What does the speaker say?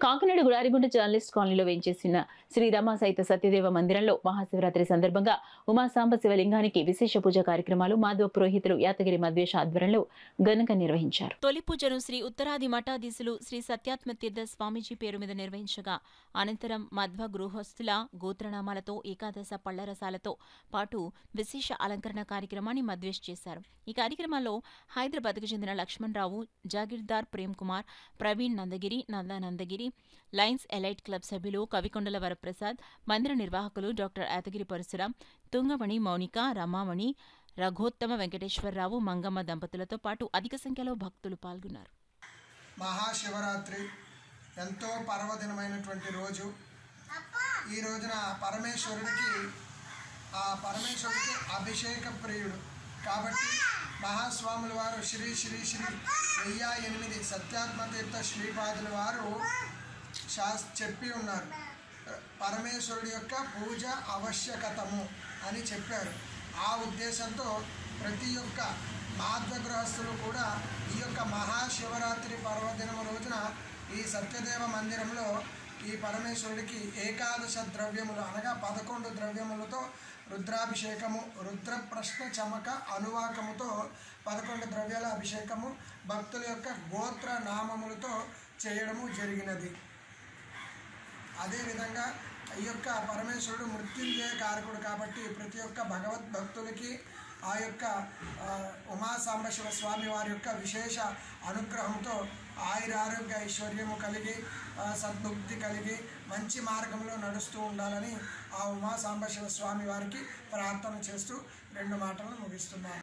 Kakinada Gudarigunta journalist కాలనీలో వేంచేసిన శ్రీ రమ సహిత సత్యదేవ మందిరంలో మహాశివరాత్రి సందర్భంగా ఉమాసాంబ శివలింగానికి విశేష పూజా కార్యక్రమాలు మాధవ పురోహితులు యాతగిరి మద్వేష ఆధ్వర్యంలో ఘనంగా నిర్వహించారు. తొలి పూజను శ్రీ ఉత్తరాది మఠాధీశులు శ్రీ సత్యాత్మతీర్థ స్వామీజీ పేరు మీద నిర్వహించగా అనంతరం మధ్వ గృహస్థుల గోత్రనామాలతో ఏకాదశ పళ్లరసాలతో పాటు విశేష అలంకరణ కార్యక్రమాన్ని మద్వేష్ చేశారు. ఈ కార్యక్రమంలో హైదరాబాద్కు చెందిన Lakshmanarao, Jagirdar Prem Kumar, Praveen Nandagiri, Nandagiri, Lions Elite Club సభ్యులు కవికొండల వరప్రసాద్, మందిర నిర్వాహకులు డాక్టర్ యాతగిరి పరశురాం, తుంగమణి మౌనిక, రమామణి, రఘోత్తమ వెంకటేశ్వరరావు, మంగమ్మ దంపతులతో పాటు అధిక సంఖ్యలో భక్తులు పాల్గొన్నారు. మహాశివరాత్రి ఎంతో పర్వదినమైనటువంటి రోజు. ఈ రోజున పరమేశ్వరుడికి అభిషేక ప్రియుడు కాబట్టి మహాస్వాముల వారు శ్రీ శ్రీ శ్రీ 1008 సత్యాత్మతీర్థ శ్రీపాదుల వారు చెప్పి ఉన్నారు. పరమేశ్వరుడి యొక్క పూజ ఆవశ్యకతము అని చెప్పారు. ఆ ఉద్దేశంతో ప్రతి ఒక్క మాధ్వగృహస్థులు కూడా ఈ యొక్క మహాశివరాత్రి పర్వదినం రోజున ఈ సత్యదేవ మందిరంలో ఈ పరమేశ్వరుడికి ఏకాదశ ద్రవ్యములు అనగా 11 ద్రవ్యములతో రుద్రాభిషేకము, రుద్ర ప్రశ్న చమక అనువాకముతో 11 ద్రవ్యాల అభిషేకము భక్తుల యొక్క గోత్ర నామములతో చేయడము జరిగినది. అదేవిధంగా ఈ యొక్క పరమేశ్వరుడు మృత్యుంజయ కారకుడు కాబట్టి ప్రతి ఒక్క భగవద్భక్తులకి ఆ యొక్క ఉమాసాంబశివ స్వామి వారి యొక్క విశేష అనుగ్రహంతో ఆయురారోగ్య ఐశ్వర్యము కలిగి సద్భుక్తి కలిగి మంచి మార్గంలో నడుస్తూ ఉండాలని ఆ ఉమాసాంబశివ స్వామి వారికి ప్రార్థన చేస్తూ 2 మాటలను ముగిస్తున్నాను.